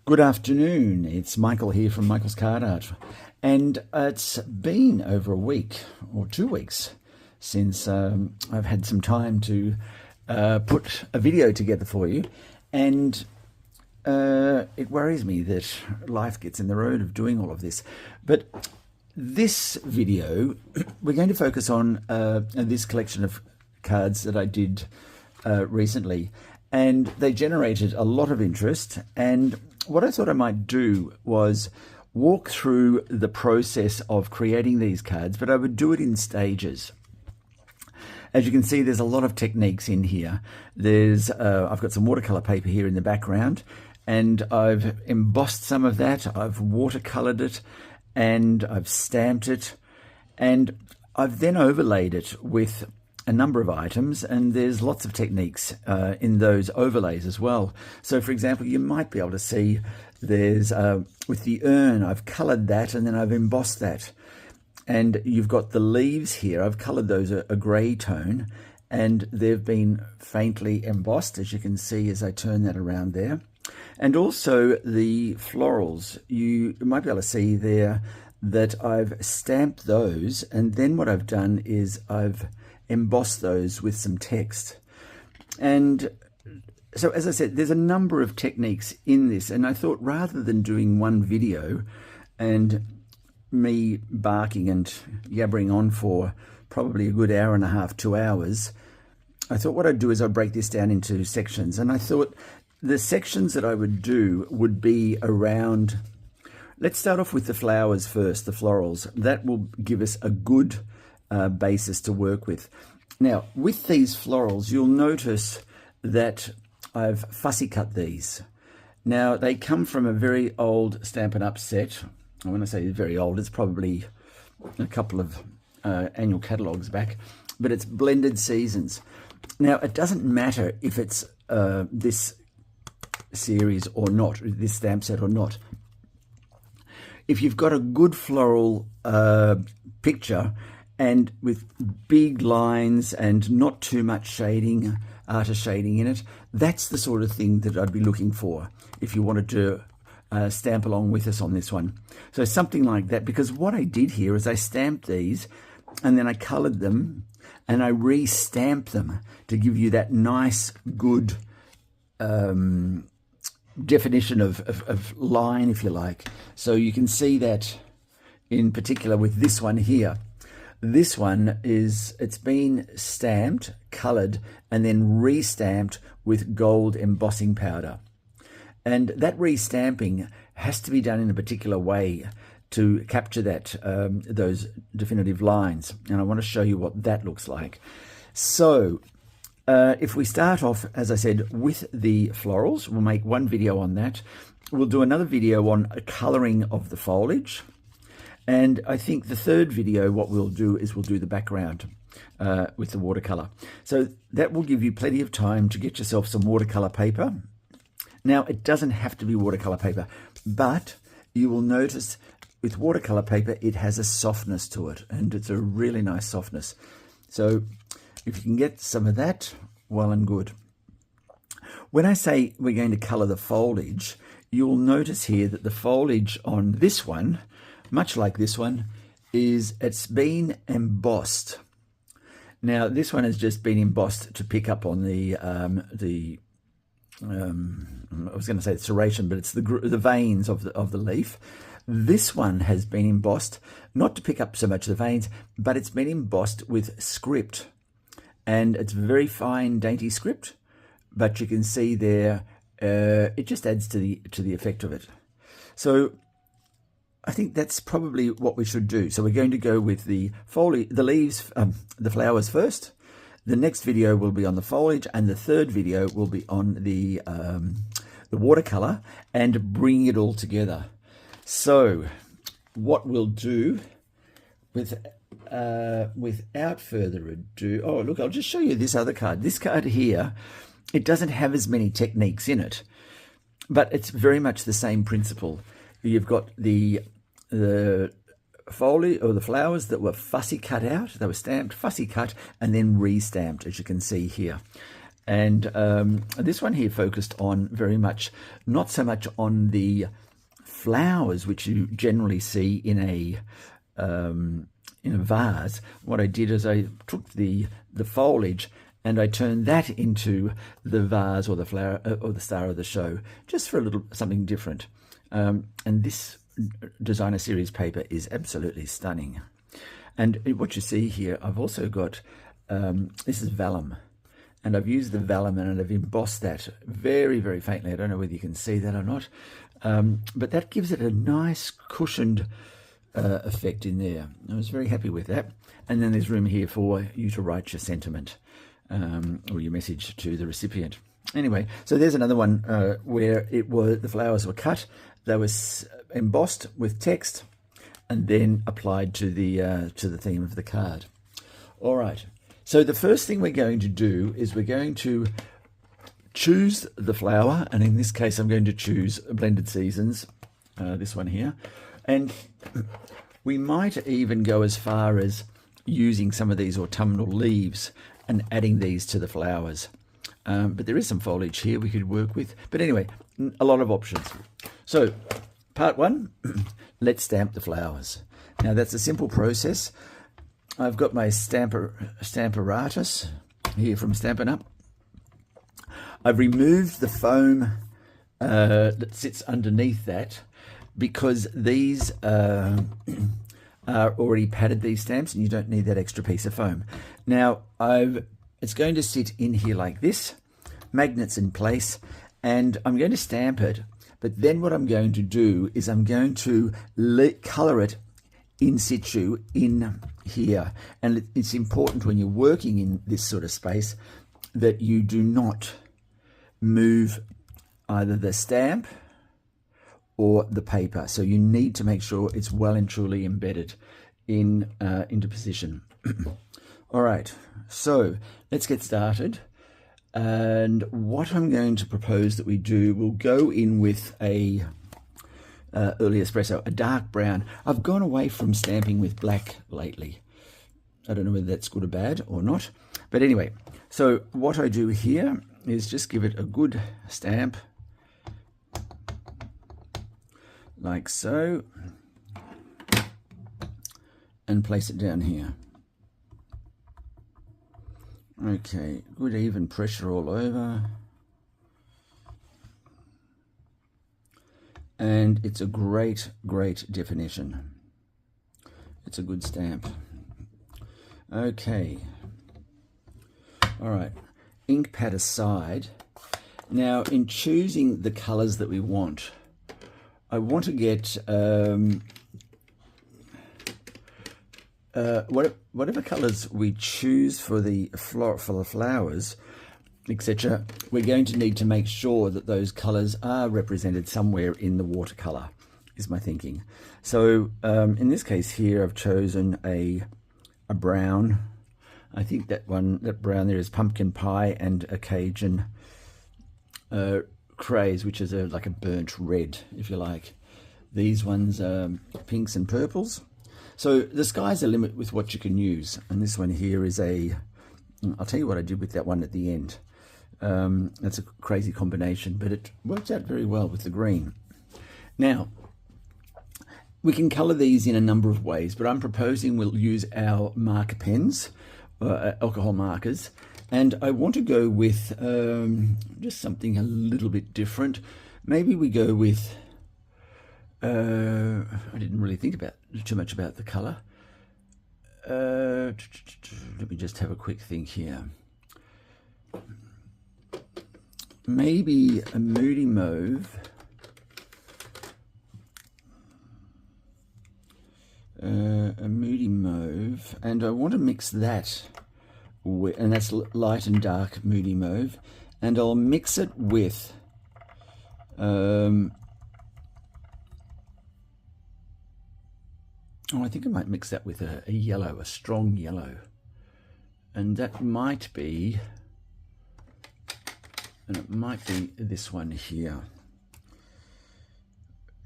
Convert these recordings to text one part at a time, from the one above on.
Good afternoon, it's Michael here from Michael's Card Art, and it's been over a week or 2 weeks since I've had some time to put a video together for you, and it worries me that life gets in the road of doing all of this. But this video, we're going to focus on this collection of cards that I did recently, and they generated a lot of interest. And what I thought I might do was walk through the process of creating these cards, but I would do it in stages. As you can see, there's a lot of techniques in here. I've got some watercolor paper here in the background, and I've embossed some of that. I've watercolored it, and I've stamped it, and I've then overlaid it with a number of items, and there's lots of techniques in those overlays as well. So for example, you might be able to see there's with the urn, I've colored that and then I've embossed that, and you've got the leaves here. I've colored those a gray tone, and they've been faintly embossed, as you can see as I turn that around there. And also the florals, you might be able to see there that I've stamped those, and then what I've done is I've emboss those with some text. And so, as I said, there's a number of techniques in this, and I thought rather than doing one video and me barking and yabbering on for probably a good hour and a half, 2 hours, I thought what I'd do is I'd break this down into sections. And I thought the sections that I would do would be around, let's start off with the flowers first, the florals. That will give us a good basis to work with. Now, with these florals, you'll notice that I've fussy cut these. Now, they come from a very old Stampin' Up set. When I say very old, it's probably a couple of annual catalogues back, but it's blended seasons. Now, it doesn't matter if it's this series or not, this stamp set or not. If you've got a good floral picture, and with big lines and not too much shading, artist shading in it, that's the sort of thing that I'd be looking for if you wanted to stamp along with us on this one. So something like that, because what I did here is I stamped these and then I colored them and I re-stamped them to give you that nice, good definition of line, if you like. So you can see that in particular with this one here. This one it's been stamped, colored, and then re-stamped with gold embossing powder. And that re-stamping has to be done in a particular way to capture that those definitive lines. And I want to show you what that looks like. So if we start off, as I said, with the florals, we'll make one video on that. We'll do another video on coloring of the foliage. And I think the third video, what we'll do is we'll do the background with the watercolor. So that will give you plenty of time to get yourself some watercolor paper. Now, it doesn't have to be watercolor paper, but you will notice with watercolor paper, it has a softness to it, and it's a really nice softness. So if you can get some of that, well and good. When I say we're going to color the foliage, you'll notice here that the foliage on this one, much like this one, it's been embossed. Now, this one has just been embossed to pick up on I was going to say serration, but it's the veins of the leaf. This one has been embossed, not to pick up so much the veins, but it's been embossed with script. And it's very fine, dainty script, but you can see there, it just adds to the effect of it. So I think that's probably what we should do. So we're going to go with the leaves, the flowers first. The next video will be on the foliage, and the third video will be on the watercolor and bring it all together. So what we'll do without further ado, oh look, I'll just show you this other card. This card here, it doesn't have as many techniques in it, but it's very much the same principle. You've got the foliage or the flowers that were fussy cut out. They were stamped, fussy cut, and then re-stamped, as you can see here. And this one here focused on very much, not so much on the flowers, which you generally see in a vase. What I did is I took the foliage and I turned that into the vase or the flower or the star of the show, just for a little something different. And this designer series paper is absolutely stunning. And what you see here, I've also got, this is vellum. And I've used the vellum and I've embossed that very, very faintly. I don't know whether you can see that or not. But that gives it a nice cushioned effect in there. I was very happy with that. And then there's room here for you to write your sentiment or your message to the recipient. Anyway, so there's another one where the flowers were cut. They were embossed with text and then applied to the theme of the card. All right. So the first thing we're going to do is we're going to choose the flower, and in this case I'm going to choose Blended Seasons, this one here, and we might even go as far as using some of these autumnal leaves and adding these to the flowers. But there is some foliage here we could work with. But anyway, a lot of options. So part one, let's stamp the flowers. Now that's a simple process. I've got my stamparatus here from Stampin' Up. I've removed the foam that sits underneath that because these are already padded, these stamps, and you don't need that extra piece of foam. Now, it's going to sit in here like this, magnets in place, and I'm going to stamp it, but then what I'm going to do is I'm going to colour it in situ in here. And it's important when you're working in this sort of space that you do not move either the stamp or the paper. So you need to make sure it's well and truly embedded into position. All right, so let's get started. And what I'm going to propose that we do, we'll go in with a early espresso, a dark brown. I've gone away from stamping with black lately. I don't know whether that's good or bad or not. But anyway, so what I do here is just give it a good stamp, like so, and place it down here. Okay, good even pressure all over. And it's a great, great definition. It's a good stamp. Okay. All right. Ink pad aside. Now, in choosing the colors that we want, I want to get whatever colors we choose for the flowers, etc. We're going to need to make sure that those colors are represented somewhere in the watercolor, is my thinking. So in this case here, I've chosen a brown. I think that brown there is pumpkin pie and a Cajun craze, which is like a burnt red, if you like. These ones are pinks and purples. So the sky's the limit with what you can use. And this one here is I'll tell you what I did with that one at the end. That's a crazy combination, but it works out very well with the green. Now, we can color these in a number of ways, but I'm proposing we'll use our marker pens, alcohol markers, and I want to go with just something a little bit different. Maybe we go with, I didn't really think too much about the color. Let me just have a quick think here. Maybe a moody mauve. A moody mauve, and I want to mix that with, and that's light and dark moody mauve, and I'll mix it with I think I might mix that with a yellow, a strong yellow, and that might be, and it might be this one here,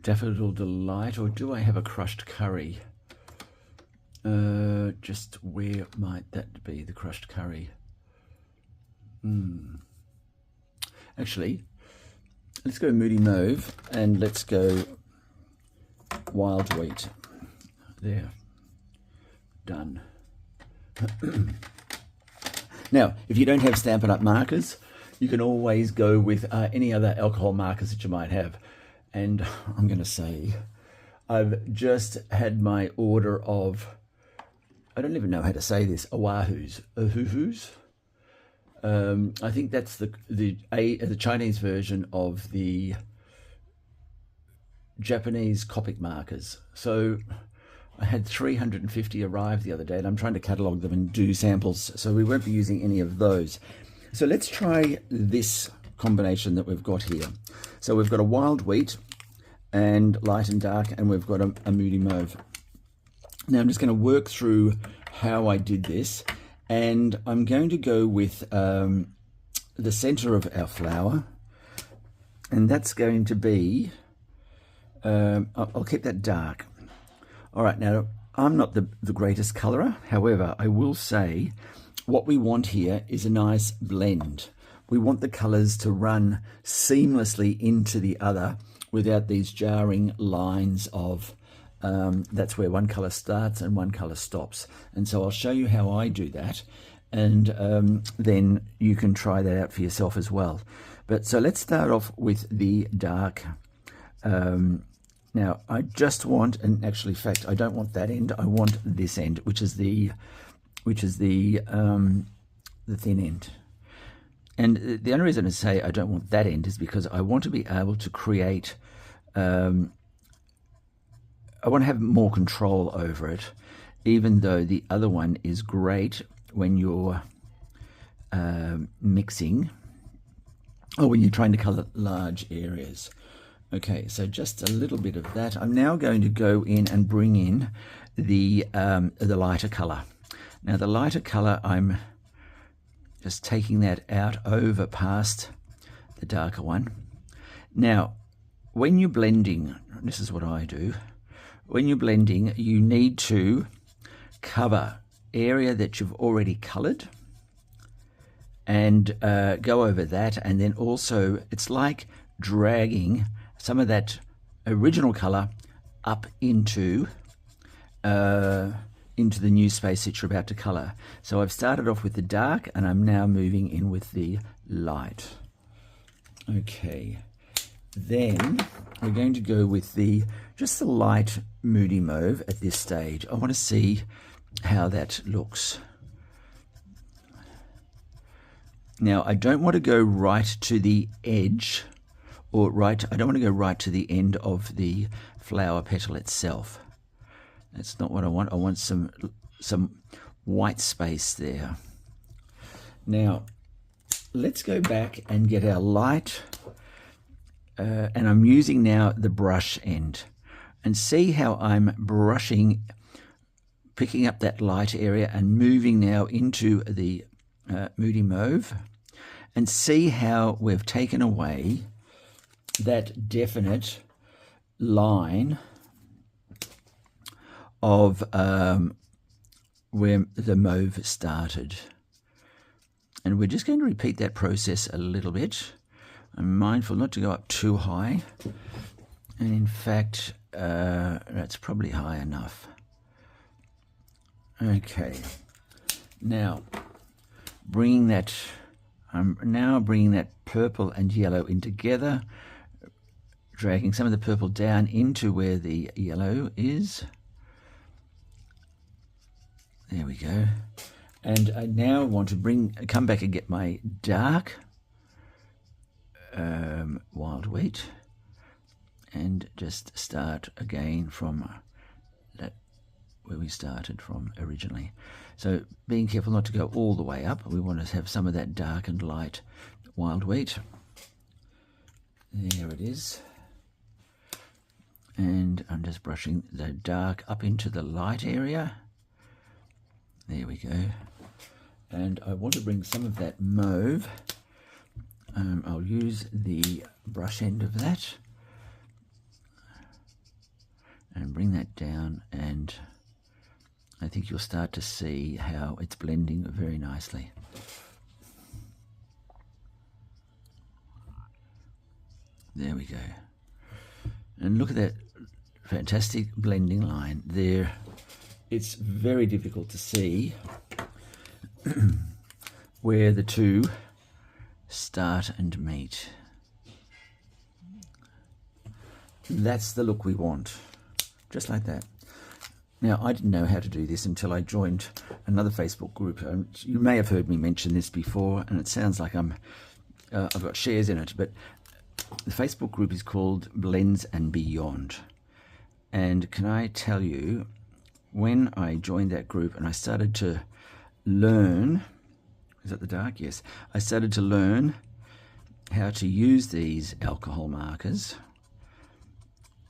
Daffodil Delight, or do I have a crushed curry? Just where might that be, the crushed curry? Actually, let's go Moody Mauve and let's go Wild Wheat. There. Done. Now, if you don't have Stampin' Up! Markers, you can always go with any other alcohol markers that you might have. And I'm going to say, I've just had my order of, I don't even know how to say this, Oahu's. Oahu's? I think that's the Chinese version of the Japanese Copic markers. So I had 350 arrive the other day, and I'm trying to catalogue them and do samples, so we won't be using any of those. So let's try this combination that we've got here. So we've got a Wild Wheat and light and dark, and we've got a Moody Mauve. Now I'm just going to work through how I did this, and I'm going to go with the center of our flower, and that's going to be, I'll keep that dark. All right, now I'm not the greatest colorer. However, I will say what we want here is a nice blend. We want the colors to run seamlessly into the other without these jarring lines of, that's where one color starts and one color stops. And so I'll show you how I do that, and then you can try that out for yourself as well. But so let's start off with the dark. Now I just want, and actually, in fact, I don't want that end. I want this end, which is the thin end. And the only reason I say I don't want that end is because I want to be able to create, I want to have more control over it, even though the other one is great when you're mixing, or when you're trying to color large areas. Okay, so just a little bit of that. I'm now going to go in and bring in the lighter color. Now the lighter color, I'm just taking that out over past the darker one. Now, when you're blending, this is what I do. When you're blending, you need to cover area that you've already colored and go over that, and then also it's like dragging some of that original color up into the new space that you're about to color. So I've started off with the dark, and I'm now moving in with the light. Okay, then we're going to go with just the light Moody Mauve at this stage. I want to see how that looks. Now I don't want to go right to the edge, or I don't want to go right to the end of the flower petal itself. That's not what I want. I want some white space there. Now, let's go back and get our light, and I'm using now the brush end, and see how I'm brushing, picking up that light area and moving now into the Moody Mauve, and see how we've taken away that definite line of where the mauve started. And we're just going to repeat that process a little bit. I'm mindful not to go up too high, and in fact that's probably high enough. Okay, now I'm now bringing that purple and yellow in together, dragging some of the purple down into where the yellow is. There we go. And I now want to come back and get my dark Wild Wheat, and just start again from that where we started from originally. So being careful not to go all the way up. We want to have some of that dark and light Wild Wheat. There it is. And I'm just brushing the dark up into the light area. There we go. And I want to bring some of that mauve. I'll use the brush end of that and bring that down, and I think you'll start to see how it's blending very nicely. There we go. And look at that fantastic blending line there. It's very difficult to see where the two start and meet. That's the look we want, just like that. Now, I didn't know how to do this until I joined another Facebook group. You may have heard me mention this before, and it sounds like I've got shares in it, but the Facebook group is called Blends and Beyond. And can I tell you, when I joined that group and I started to learn, is that the dark? Yes. I started to learn how to use these alcohol markers,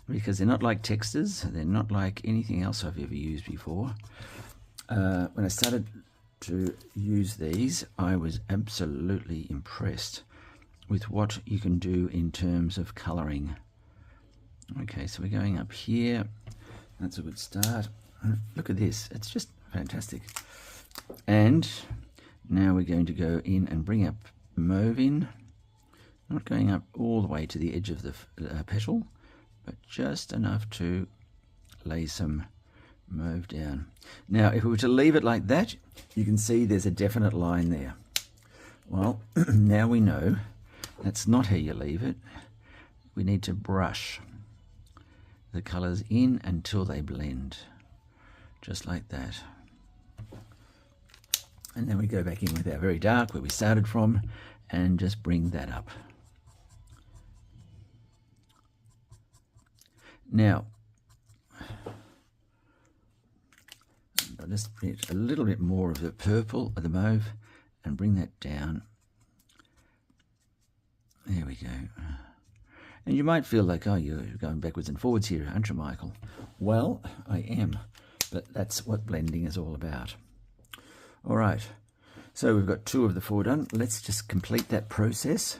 because they're not like textures, they're not like anything else I've ever used before. When I started to use these, I was absolutely impressed with what you can do in terms of colouring. Okay, so we're going up here. That's a good start. Look at this, it's just fantastic. And now we're going to go in and bring up mauve in, not going up all the way to the edge of the petal, but just enough to lay some mauve down. Now, if we were to leave it like that, you can see there's a definite line there. Well, now we know that's not how you leave it. We need to brush the colours in until they blend, just like that. And then we go back in with our very dark, where we started from, and just bring that up. Now, I'll just get a little bit more of the purple, of the mauve, and bring that down. There we go. And you might feel like, oh, you're going backwards and forwards here, aren't you, Michael? Well, I am, but that's what blending is all about. All right, so we've got 2 of the 4 done. Let's just complete that process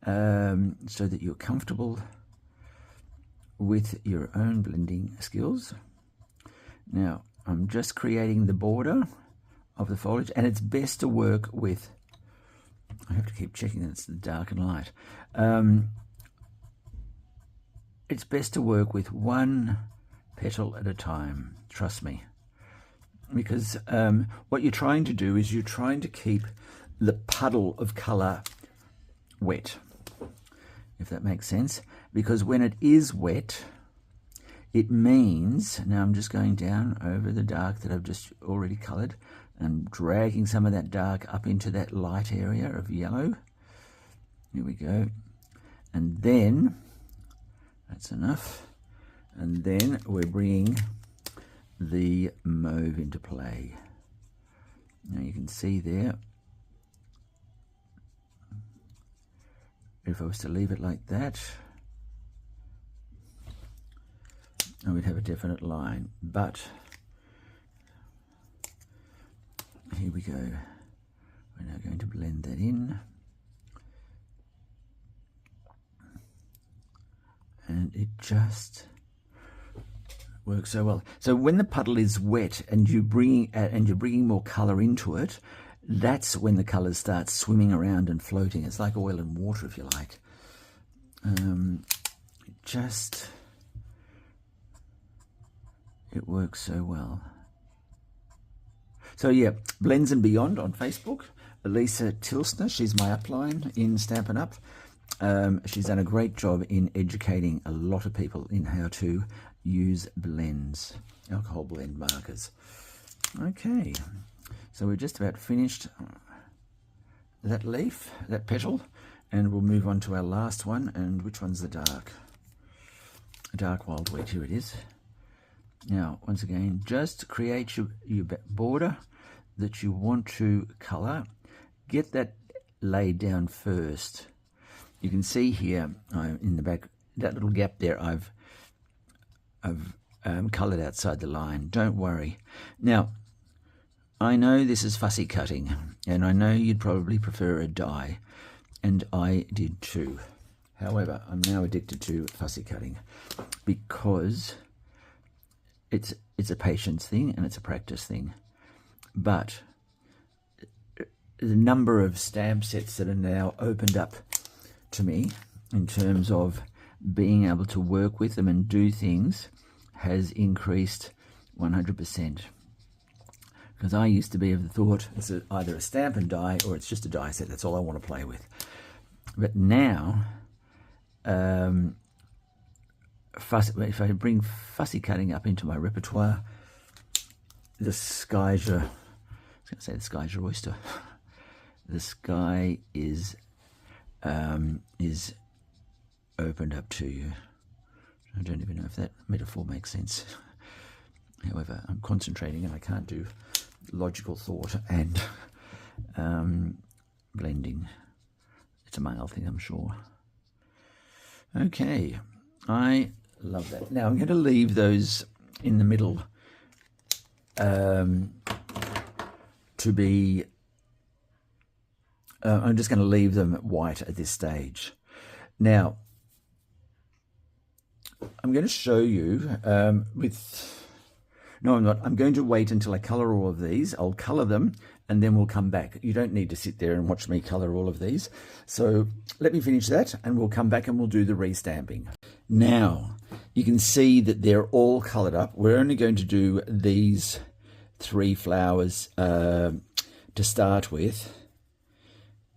so that you're comfortable with your own blending skills. Now, I'm just creating the border of the foliage, and it's best to work with, I have to keep checking that it's the dark and light. It's best to work with 1 petal at a time, trust me. Because what you're trying to do is you're trying to keep the puddle of colour wet, if that makes sense. Because when it is wet, it means, now I'm just going down over the dark that I've just already coloured and dragging some of that dark up into that light area of yellow. Here we go. And then, that's enough. And then we're bringing the mauve into play. Now you can see there, if I was to leave it like that, I would have a definite line, but here we go. We're now going to blend that in, and it just works so well. So when the puddle is wet and you're bringing more colour into it, that's when the colours start swimming around and floating. It's like oil and water, if you like. It works so well. So yeah, Blends and Beyond on Facebook. Elisa Tilsner, she's my upline in Stampin' Up. She's done a great job in educating a lot of people in how to use blends, alcohol blend markers. Okay, so we're just about finished that leaf, that petal, and we'll move on to our last one. And which one's the dark? Dark wild wheat, here it is. Now, once again, just create your border that you want to colour. Get that laid down first. You can see here in the back, that little gap there, I've coloured outside the line. Don't worry. Now, I know this is fussy cutting, and I know you'd probably prefer a die, and I did too. However, I'm now addicted to fussy cutting because it's a patience thing and it's a practice thing. But the number of stamp sets that are now opened up to me in terms of being able to work with them and do things has increased 100%. Because I used to be of the thought it's either a stamp and die or it's just a die set. That's all I want to play with. But now, if I bring fussy cutting up into my repertoire, the sky's your, I was going to say the sky's your oyster. The sky is opened up to you. I don't even know if that metaphor makes sense. However, I'm concentrating and I can't do logical thought and blending. It's a male thing, I'm sure. Okay, I love that. Now I'm going to leave those in the middle to be, I'm just going to leave them white at this stage. Now, I'm going to show you no, I'm not. I'm going to wait until I colour all of these. I'll colour them and then we'll come back. You don't need to sit there and watch me colour all of these. So let me finish that and we'll come back and we'll do the restamping. Now, you can see that they're all coloured up. We're only going to do these 3 flowers to start with.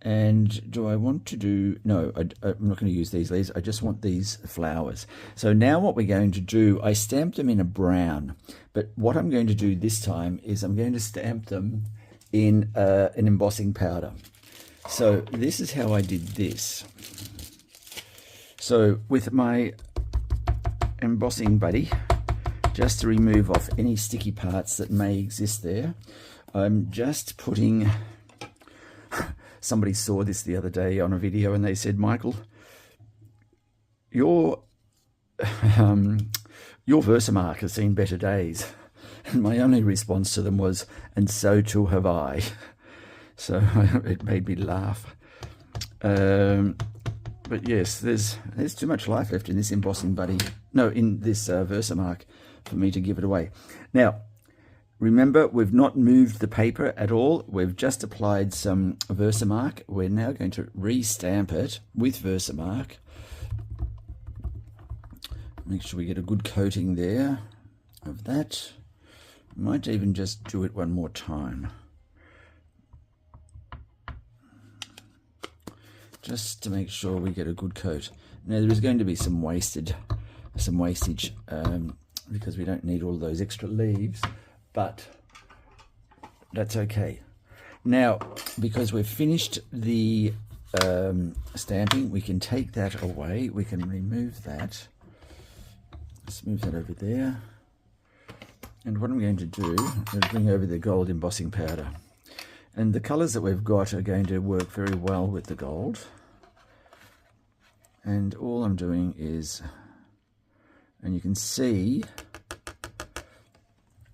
And do I want to do, no, I'm not going to use these leaves. I just want these flowers. So now what we're going to do, I stamped them in a brown, but what I'm going to do this time is I'm going to stamp them in an embossing powder. So this is how I did this. So with my embossing buddy, just to remove off any sticky parts that may exist there, I'm just putting... Somebody saw this the other day on a video and they said, Michael, your Versamark has seen better days. And my only response to them was, and so too have I. So it made me laugh. But yes, there's too much life left in this embossing buddy. No, in this Versamark for me to give it away. Now, remember, we've not moved the paper at all. We've just applied some Versamark. We're now going to re-stamp it with Versamark. Make sure we get a good coating there of that. Might even just do it one more time. Just to make sure we get a good coat. Now there is going to be some wastage because we don't need all those extra leaves. But that's okay. Now, because we've finished the stamping, we can take that away. We can remove that. Let's move that over there. And what I'm going to do is bring over the gold embossing powder. And the colours that we've got are going to work very well with the gold. And all I'm doing is, and you can see,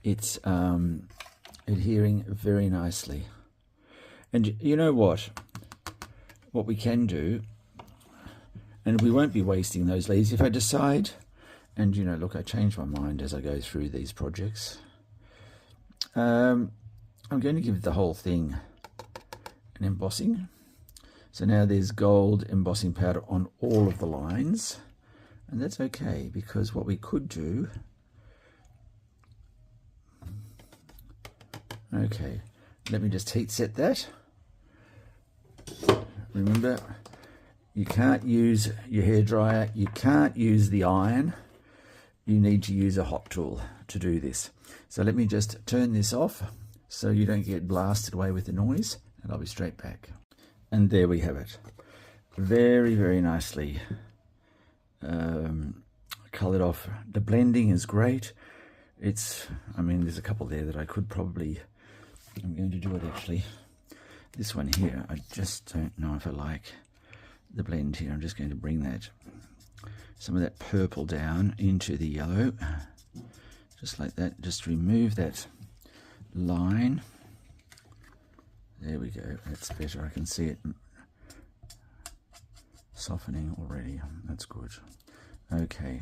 it's adhering very nicely. And you know what we can do, and we won't be wasting those leaves if I decide, and you know, look, I change my mind as I go through these projects. I'm going to give the whole thing an embossing. So now there's gold embossing powder on all of the lines, and that's okay, because what we could do, okay, let me just heat set that. Remember, you can't use your hairdryer, you can't use the iron, you need to use a hot tool to do this. So let me just turn this off so you don't get blasted away with the noise, and I'll be straight back. And there we have it. Very, very nicely coloured off. The blending is great. I mean, there's a couple there that I could probably, I'm going to do it actually. This one here, I just don't know if I like the blend here. I'm just going to bring that, some of that purple down into the yellow, just like that. Just remove that line. There we go, that's better. I can see it softening already. That's good. Okay,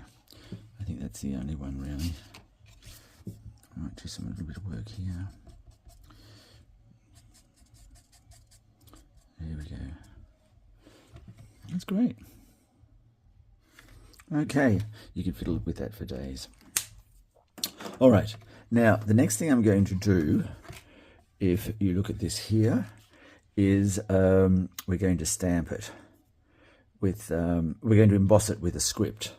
I think that's the only one really. I might do a little bit of work here. There we go. That's great. Okay, you can fiddle with that for days. All right, now the next thing I'm going to do, if you look at this here, is we're going to stamp it with, we're going to emboss it with a script.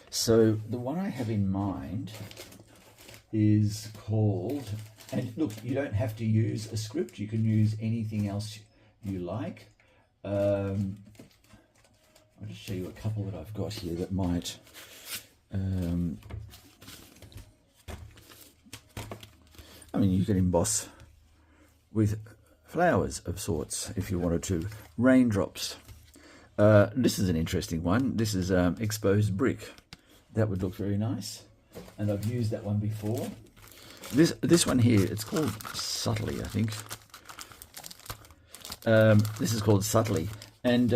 So the one I have in mind is called, and look, you don't have to use a script, you can use anything else you like. I'll just show you a couple that I've got here that might I mean, you can emboss with flowers of sorts if you wanted to. Raindrops. This is an interesting one. This is exposed brick. That would look very nice. And I've used that one before. This one here, it's called Subtly, I think. This is called Subtly. And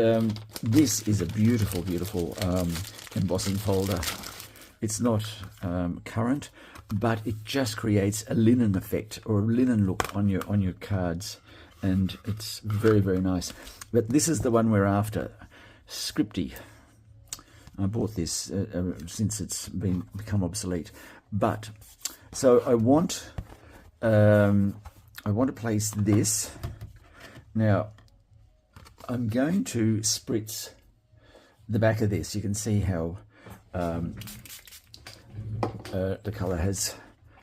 this is a beautiful, beautiful embossing folder. It's not current, but it just creates a linen effect or a linen look on your cards, and it's very, very nice. But this is the one we're after, Scripty. I bought this since it's become obsolete. But so I want to place this. Now I'm going to spritz the back of this. You can see how the colour has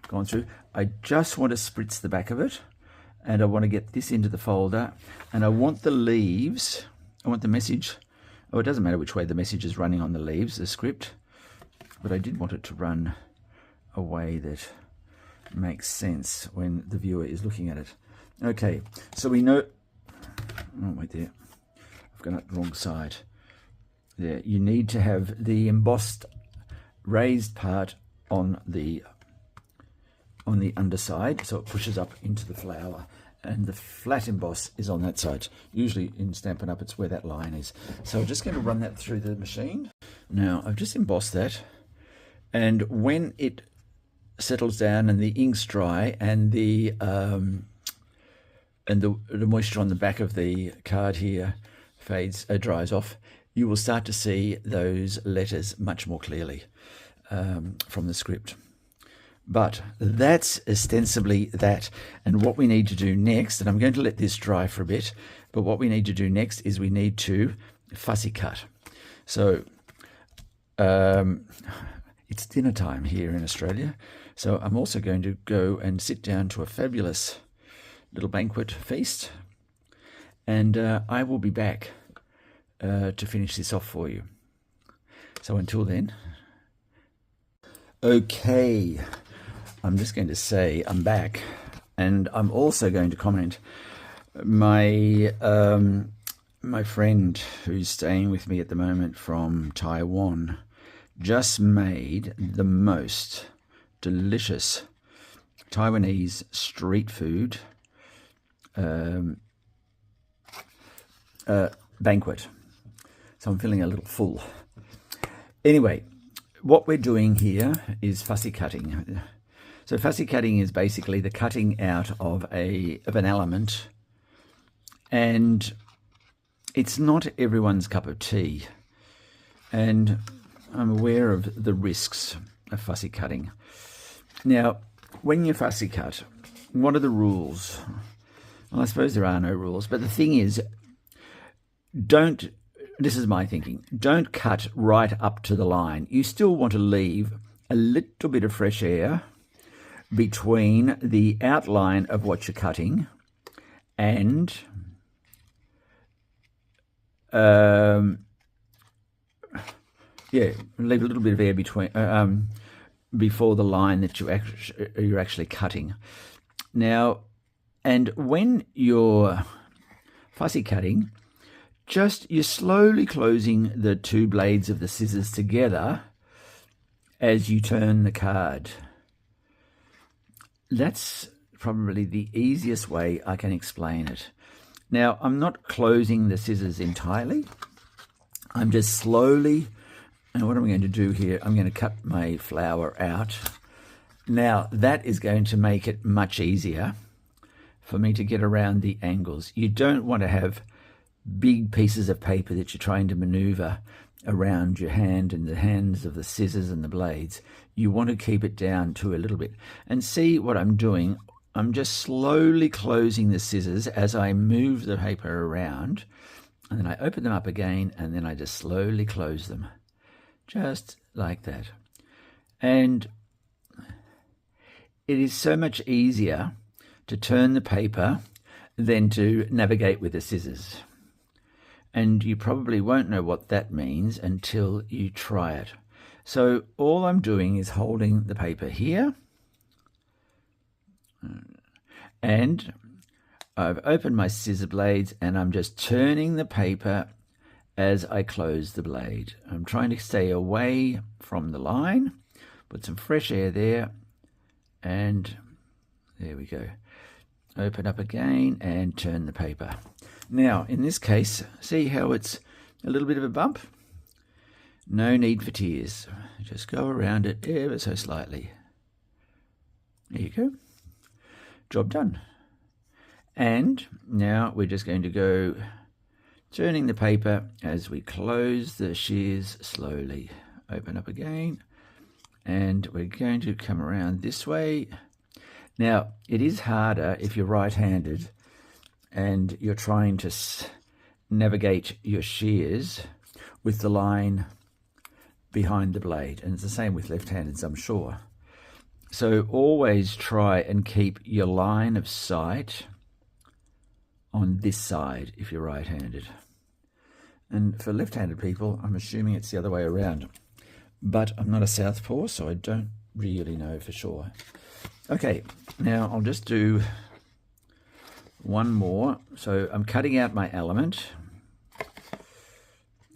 gone through. I just want to spritz the back of it, and I want to get this into the folder, and I want the leaves, I want the message, oh, it doesn't matter which way the message is running on the leaves, the script, but I did want it to run a way that makes sense when the viewer is looking at it. Okay, so we know, oh wait there, I've gone up the wrong side. There, you need to have the embossed raised part on the underside, so it pushes up into the flower, and the flat emboss is on that side. Usually in Stampin' Up it's where that line is. So I'm just going to run that through the machine. Now I've just embossed that, and when it settles down and the ink's dry and the moisture on the back of the card here dries off, you will start to see those letters much more clearly from the script. But that's ostensibly that. And what we need to do next, and I'm going to let this dry for a bit, but what we need to do next is we need to fussy cut. So it's dinner time here in Australia. So I'm also going to go and sit down to a fabulous little banquet feast. And I will be back to finish this off for you. So until then, okay, I'm just going to say I'm back, and I'm also going to comment. My my friend who's staying with me at the moment from Taiwan just made the most delicious Taiwanese street food banquet. So I'm feeling a little full. Anyway, what we're doing here is fussy cutting. So fussy cutting is basically the cutting out of an element, and it's not everyone's cup of tea. And I'm aware of the risks of fussy cutting. Now, when you fussy cut, what are the rules? Well, I suppose there are no rules, but the thing is, this is my thinking, don't cut right up to the line. You still want to leave a little bit of fresh air between the outline of what you're cutting and leave a little bit of air between before the line that you're actually cutting. Now, and when you're fussy cutting, you're slowly closing the two blades of the scissors together as you turn the card. That's probably the easiest way I can explain it. Now, I'm not closing the scissors entirely. I'm just slowly, and what I'm going to do here, I'm going to cut my flower out. Now, that is going to make it much easier for me to get around the angles. You don't want to have big pieces of paper that you're trying to maneuver around your hand and the hands of the scissors and the blades. You want to keep it down to a little bit. And see what I'm doing. I'm just slowly closing the scissors as I move the paper around, and then I open them up again, and then I just slowly close them, just like that. And it is so much easier to turn the paper than to navigate with the scissors. And you probably won't know what that means until you try it. So all I'm doing is holding the paper here, and I've opened my scissor blades, and I'm just turning the paper as I close the blade. I'm trying to stay away from the line, put some fresh air there, and there we go. Open up again and turn the paper. Now, in this case, see how it's a little bit of a bump? No need for tears. Just go around it ever so slightly. There you go. Job done. And now we're just going to go turning the paper as we close the shears slowly. Open up again, and we're going to come around this way. Now, it is harder if you're right-handed and you're trying to navigate your shears with the line behind the blade, and it's the same with left-handeds, I'm sure. So always try and keep your line of sight on this side if you're right-handed. And for left-handed people, I'm assuming it's the other way around. But I'm not a southpaw, so I don't really know for sure. Okay, now I'll just do one more. So I'm cutting out my element.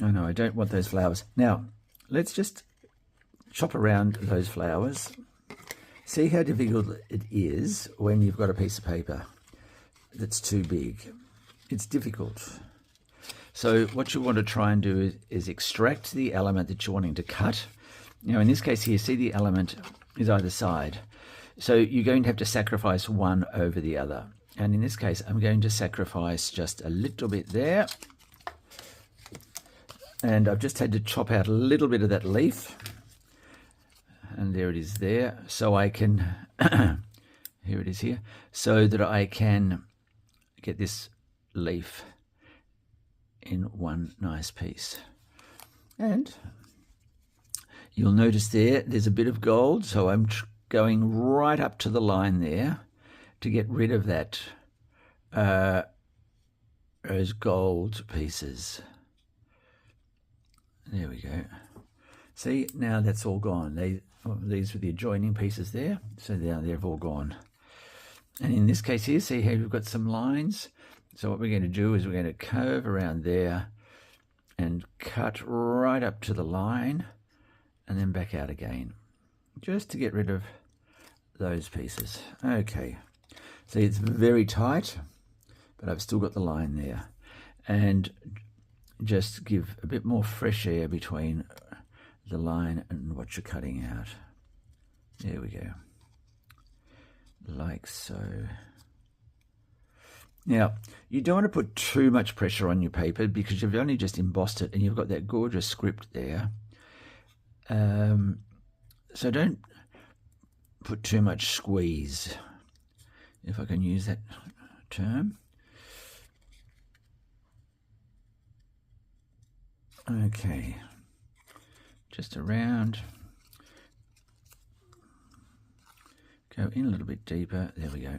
Oh no, I don't want those flowers. Now, let's just chop around those flowers. See how difficult it is when you've got a piece of paper that's too big. It's difficult. So what you want to try and do is extract the element that you're wanting to cut. Now in this case here, see the element is either side. So you're going to have to sacrifice one over the other. And in this case, I'm going to sacrifice just a little bit there. And I've just had to chop out a little bit of that leaf. And there it is there. So I can, here it is here, so that I can get this leaf in one nice piece. And you'll notice there's a bit of gold, so I'm going right up to the line there to get rid of that, those gold pieces. There we go. See, now that's all gone. These were the adjoining pieces there, so now they've all gone. And in this case here, see how we've got some lines? So what we're going to do is we're going to curve around there and cut right up to the line and then back out again, just to get rid of those pieces. Okay, see it's very tight, but I've still got the line there. And just give a bit more fresh air between the line and what you're cutting out. There we go, like so. Now, you don't want to put too much pressure on your paper because you've only just embossed it and you've got that gorgeous script there. So don't put too much squeeze, if I can use that term. Okay, just around, go in a little bit deeper, there we go.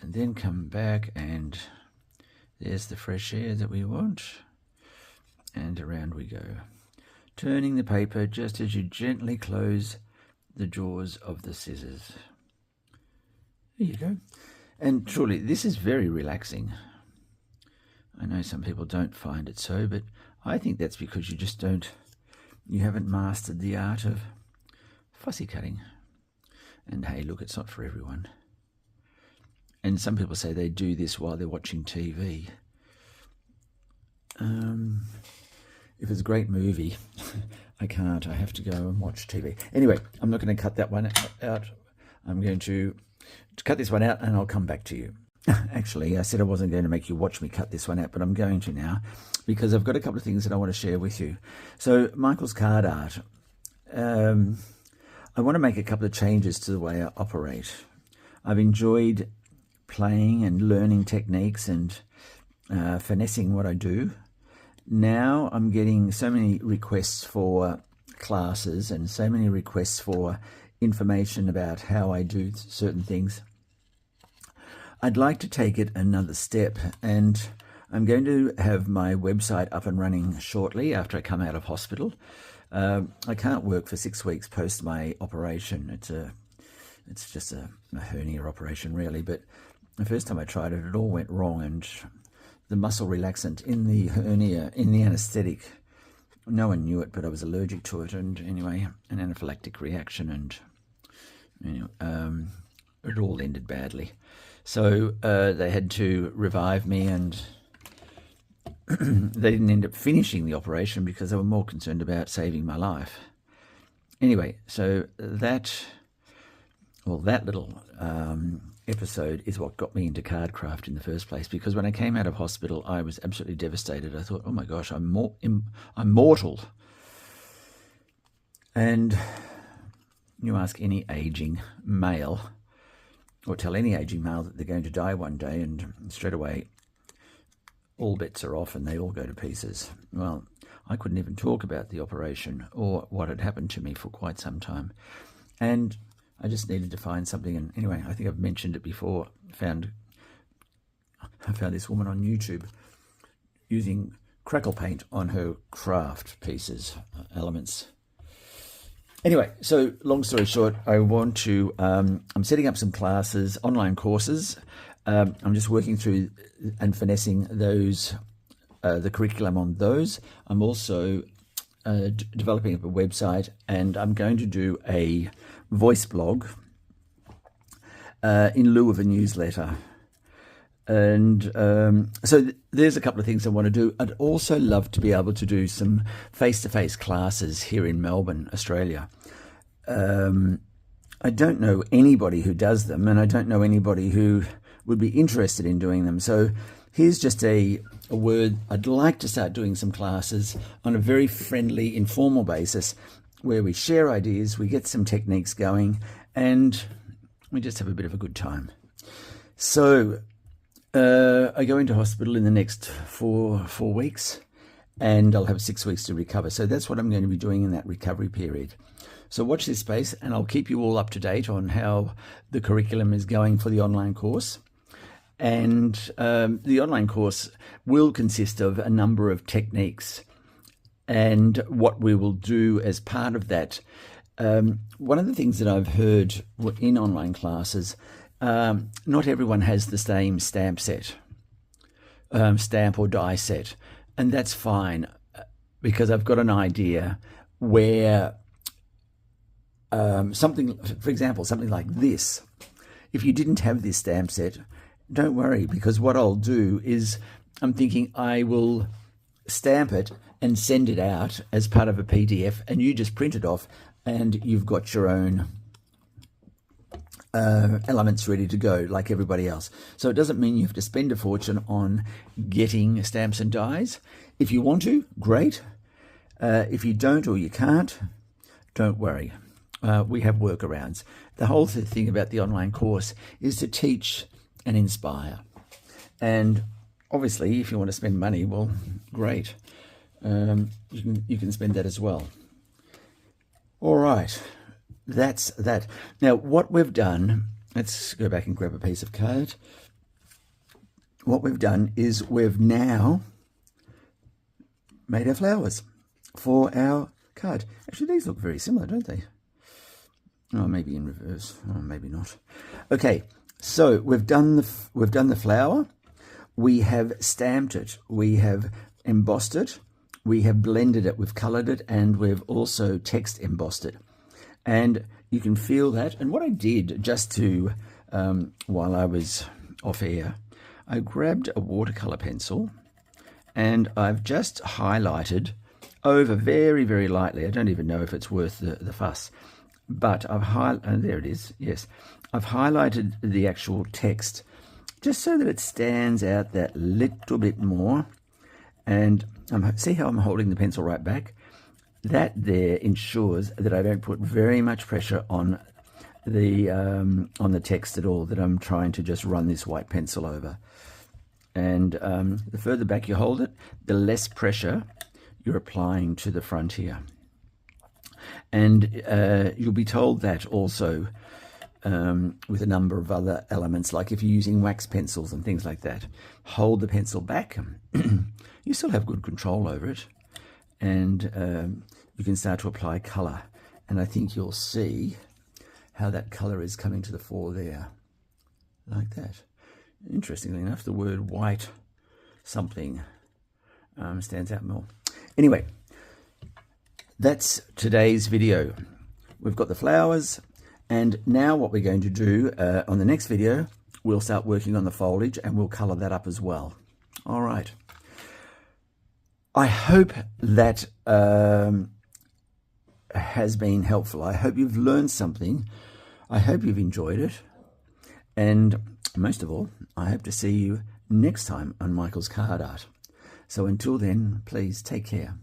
And then come back, and there's the fresh air that we want, and around we go. Turning the paper just as you gently close the jaws of the scissors. There you go. And truly, this is very relaxing. I know some people don't find it so, but I think that's because you haven't mastered the art of fussy cutting. And hey, look, it's not for everyone. And some people say they do this while they're watching TV. If it's a great movie, I can't. I have to go and watch TV. Anyway, I'm not going to cut that one out. I'm going to cut this one out and I'll come back to you. Actually, I said I wasn't going to make you watch me cut this one out, but I'm going to now because I've got a couple of things that I want to share with you. So Michael's card art. I want to make a couple of changes to the way I operate. I've enjoyed playing and learning techniques and finessing what I do. Now I'm getting so many requests for classes and so many requests for information about how I do certain things. I'd like to take it another step, and I'm going to have my website up and running shortly after I come out of hospital. I can't work for 6 weeks post my operation. It's just a hernia operation really, but the first time I tried it, it all went wrong, and the muscle relaxant in the hernia, in the anesthetic, no one knew it, but I was allergic to it, and anyway, an anaphylactic reaction, and it all ended badly. So they had to revive me, and they didn't end up finishing the operation because they were more concerned about saving my life. Anyway, so that little episode is what got me into cardcraft in the first place, because when I came out of hospital, I was absolutely devastated. I thought, oh my gosh, I'm mortal. And you ask any aging male, or tell any aging male that they're going to die one day, and straight away all bets are off and they all go to pieces. Well, I couldn't even talk about the operation or what had happened to me for quite some time, and I just needed to find something. And anyway, I think I've mentioned it before. I found this woman on YouTube using crackle paint on her craft pieces, elements. Anyway, so long story short, I want to, I'm setting up some classes, online courses. I'm just working through and finessing those, the curriculum on those. I'm also developing up a website, and I'm going to do a voice blog in lieu of a newsletter. And so there's a couple of things I want to do. I'd also love to be able to do some face-to-face classes here in Melbourne, Australia. I don't know anybody who does them, and I don't know anybody who would be interested in doing them. So here's just a word. I'd like to start doing some classes on a very friendly, informal basis where we share ideas, we get some techniques going, and we just have a bit of a good time. So I go into hospital in the next four weeks, and I'll have 6 weeks to recover. So that's what I'm going to be doing in that recovery period. So watch this space, and I'll keep you all up to date on how the curriculum is going for the online course. And the online course will consist of a number of techniques. And what we will do as part of that, one of the things that I've heard in online classes, not everyone has the same stamp set, stamp or die set. And that's fine, because I've got an idea where something, for example, something like this, if you didn't have this stamp set, don't worry, because what I'll do is I'm thinking I will stamp it and send it out as part of a PDF, and you just print it off and you've got your own elements ready to go like everybody else. So it doesn't mean you have to spend a fortune on getting stamps and dies. If you want to, great. If you don't or you can't, don't worry. We have workarounds. The whole thing about the online course is to teach and inspire. And obviously, if you want to spend money, well, great. You can spend that as well. All right, that's that. Now, what we've done, let's go back and grab a piece of card. What we've done is we've now made our flowers for our card. Actually, these look very similar, don't they? Oh, maybe in reverse. Oh, maybe not. Okay, so we've done the flower. We have stamped it. We have embossed it. We have blended it. We've coloured it, and we've also text embossed it. And you can feel that. And what I did just to, while I was off air, I grabbed a watercolour pencil, and I've just highlighted over very, very lightly. I don't even know if it's worth the fuss. But I've highlighted, there it is, yes. I've highlighted the actual text just so that it stands out that little bit more. And see how I'm holding the pencil right back? That there ensures that I don't put very much pressure on the text at all, that I'm trying to just run this white pencil over. And the further back you hold it, the less pressure you're applying to the front here. And you'll be told that also with a number of other elements, like if you're using wax pencils and things like that. Hold the pencil back. You still have good control over it, and you can start to apply colour. And I think you'll see how that colour is coming to the fore there, like that. Interestingly enough, the word white something stands out more. Anyway, that's today's video. We've got the flowers, and now what we're going to do on the next video, we'll start working on the foliage and we'll colour that up as well. All right. I hope that has been helpful. I hope you've learned something. I hope you've enjoyed it. And most of all, I hope to see you next time on Michael's Card Art. So until then, please take care.